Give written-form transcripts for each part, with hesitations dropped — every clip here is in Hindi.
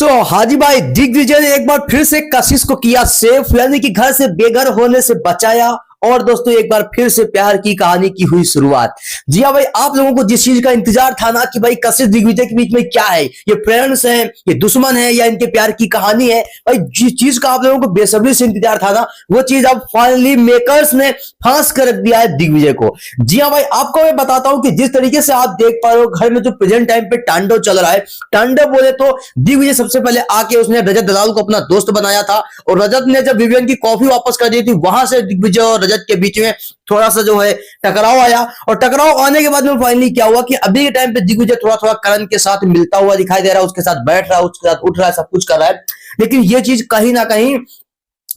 हाजी भाई दिग्विजय ने एक बार फिर से कशिश को किया सेफ, यानी कि घर से बेघर होने से बचाया। और दोस्तों एक बार फिर से प्यार की कहानी की हुई शुरुआत। जी हाँ भाई, आप लोगों को जिस चीज का इंतजार था ना कि भाई कशिश दिग्विजय के बीच में क्या है, ये फ्रेंड्स हैं, ये दुश्मन है या इनके प्यार की कहानी है, भाई जिस चीज का आप लोगों को बेसब्री से इंतजार था ना, वो चीज अब फाइनली मेकर्स ने फांस कर रख दिया है दिग्विजय को। जी हाँ भाई, आपको मैं बताता हूं कि जिस तरीके से आप देख पा रहे हो घर में जो प्रेजेंट टाइम पे तांडव चल रहा है, तांडव बोले तो दिग्विजय सबसे पहले आके उसने रजत दलाल को अपना दोस्त बनाया था, और रजत ने जब विवियन की कॉफी वापस कर दी थी, वहां से दिग्विजय और रजत के बीच में थोड़ा सा जो है टकराव आया। और टकराव आने के बाद में फाइनली क्या हुआ कि अभी के टाइम पे दिग्विजय थोड़ा थोड़ा करण के साथ मिलता हुआ दिखाई दे रहा है, उसके साथ बैठ रहा है, उसके साथ उठ रहा है, सब कुछ कर रहा है। लेकिन ये चीज कहीं ना कहीं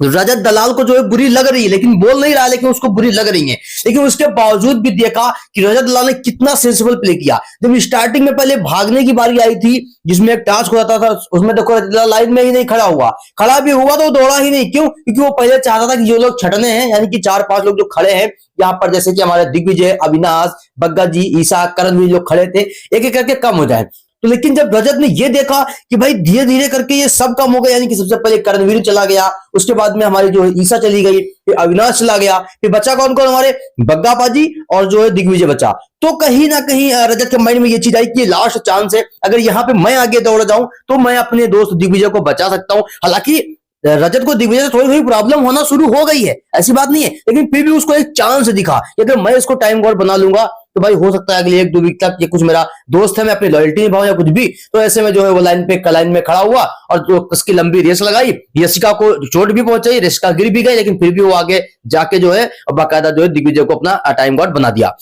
रजत दलाल को जो है बुरी लग रही है, लेकिन बोल नहीं रहा, लेकिन उसको बुरी लग रही है। लेकिन उसके बावजूद भी देखा कि रजत दलाल ने कितना सेंसिबल प्ले किया। जब स्टार्टिंग में पहले भागने की बारी आई थी, जिसमें एक टास्क होता था, उसमें देखो रजत दलाल लाइन में ही नहीं खड़ा हुआ, खड़ा भी हुआ तो दौड़ा ही नहीं। क्यों? क्योंकि वो पहले चाहता था कि जो लोग छटने हैं, यानी कि 4-5 लोग जो खड़े हैं यहाँ पर, जैसे कि हमारे दिग्विजय, अविनाश, बग्गा जी, ईशा, करण भी लोग खड़े थे, एक एक करके कम हो जाए। तो लेकिन जब रजत ने ये देखा कि भाई धीरे धीरे करके ये सब कम हो गया, यानी कि सबसे पहले करणवीर चला गया, उसके बाद में हमारी जो है ईशा चली गई, फिर अविनाश चला गया, फिर बचा कौन कौन, हमारे बग्गा पाजी और जो है दिग्विजय बचा। तो कहीं ना कहीं रजत के माइंड में ये चीज आई कि लास्ट चांस है, अगर यहाँ पे मैं आगे दौड़ जाऊं तो मैं अपने दोस्त दिग्विजय को बचा सकता हूं। हालांकि रजत को दिग्विजय से थोड़ी थोड़ी प्रॉब्लम होना शुरू हो गई है, ऐसी बात नहीं है, लेकिन फिर भी उसको एक चांस दिखा कि अगर मैं इसको टाइम गॉड बना लूंगा तो भाई हो सकता है अगले 1-2 वीक तक ये कुछ मेरा दोस्त है, मैं अपनी लॉयल्टी निभाऊं या कुछ भी। तो ऐसे में जो है वो लाइन में खड़ा हुआ और जो उसकी लंबी रेस लगाई, यशिका को चोट भी पहुंचाई, यशिका गिर भी गई, लेकिन फिर भी वो आगे जाके जो है बाकायदा जो है दिग्विजय को अपना टाइम गॉड बना दिया।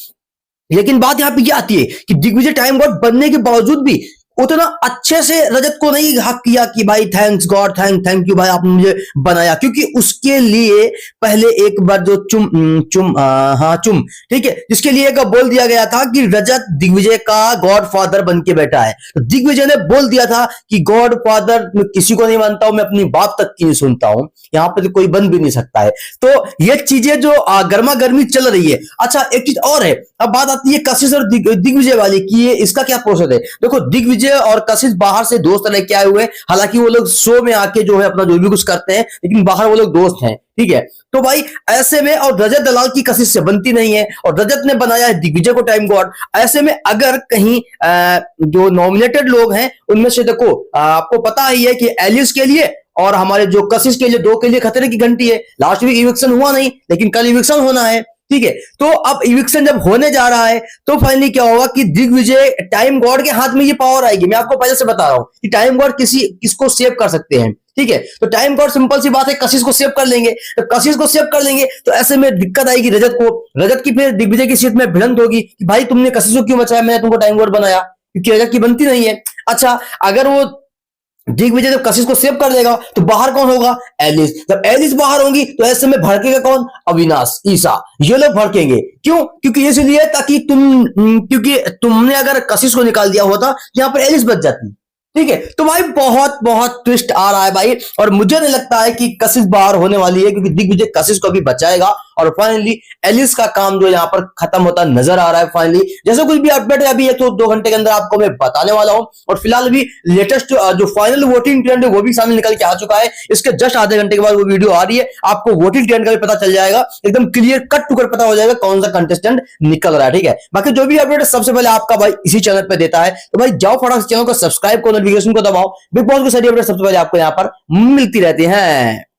लेकिन बात यहाँ पे ये आती है कि दिग्विजय टाइम गॉड बनने के बावजूद भी उतना अच्छे से रजत को नहीं हक किया कि भाई थैंक्स गॉड, थैंक यू भाई, आपने मुझे बनाया। क्योंकि उसके लिए पहले एक बार जो चुम ठीक है, जिसके लिए एक बोल दिया गया था कि रजत दिग्विजय का गॉड फादर बन के बैठा है। तो दिग्विजय ने बोल दिया था कि गॉड फादर मैं किसी को नहीं मानता हूं, मैं अपनी बात तक की नहीं सुनता हूं, यहां पर तो कोई बन भी नहीं सकता है। तो ये चीजें जो गर्मा गर्मी चल रही है। अच्छा एक चीज और है, अब बात आती है कशिश और दिग्विजय वाली की, ये इसका क्या प्रोसेस है। देखो दिग्विजय और कशिश बाहर से दोस्त लेके आए हुए, हालांकि वो लोग शो में आके जो है अपना जो भी कुछ करते हैं, लेकिन बाहर वो लोग दोस्त हैं, ठीक है। तो भाई ऐसे में, और रजत दलाल की कशिश से बनती नहीं है, और रजत ने बनाया है दिग्विजय को टाइम गॉड। ऐसे में अगर कहीं जो नॉमिनेटेड लोग हैं उनमें से देखो आपको पता ही है कि एलिस के लिए और हमारे जो कशिश के लिए, दो के लिए खतरे की घंटी है। लास्ट वीक इविक्शन हुआ नहीं, लेकिन कल इविक्शन होना है, ठीक है। तो अब इविक्शन जब होने जा रहा है तो फाइनली क्या होगा कि दिग्विजय टाइम गॉड के हाथ में ये पावर आएगी। मैं आपको पहले से बता रहा हूं कि टाइम गॉड किसको सेव कर सकते हैं, ठीक है। तो टाइम गॉड सिंपल सी बात है, कशिश को सेव कर लेंगे। तो कशिश को सेव कर लेंगे तो ऐसे में दिक्कत आएगी रजत को, रजत की फिर दिग्विजय की सीट में भिड़ंत होगी कि भाई तुमने कशिश को क्यों बचाया, मैंने तुमको टाइम गॉड बनाया, क्योंकि रजत की बनती नहीं है। अच्छा अगर वो दिग्विजय जब कशिश को सेव कर लेगा तो बाहर कौन होगा, एलिस। जब एलिस बाहर होंगी तो ऐसे में भड़केगा कौन, अविनाश, ईशा, ये लोग भड़केंगे। क्यों? क्योंकि इसलिए ताकि क्योंकि तुमने अगर कशिश को निकाल दिया होता यहां पर एलिस बच जाती, ठीक है। तो भाई बहुत बहुत ट्विस्ट आ रहा है भाई, और मुझे नहीं लगता है कि कशिश बाहर होने वाली है, क्योंकि दिग्विजय कशिश को भी बचाएगा और फाइनली एलिस का काम जो यहाँ पर खत्म होता नजर आ रहा है। फाइनली जैसे कुछ भी अपडेट है अभी 1-2 घंटे के अंदर आपको मैं बताने वाला हूं। और फिलहाल भी लेटेस्ट जो फाइनल वोटिंग ट्रेंड है वो भी सामने निकल के आ चुका है। इसके जस्ट आधे घंटे के बाद वो वीडियो आ रही है, आपको वोटिंग ट्रेंड का भी पता चल जाएगा, एकदम क्लियर कट टू कट पता हो जाएगा कौन सा कंटेस्टेंट निकल रहा है, ठीक है। बाकी जो भी अपडेट सबसे पहले आपका भाई इसी चैनल पर देता है, तो भाई जाओ फटाफट चैनल को सब्सक्राइब करो, नोटिफिकेशन को दबाओ, बिग बॉस की सारी अपडेट सबसे पहले आपको यहाँ पर मिलती रहती है।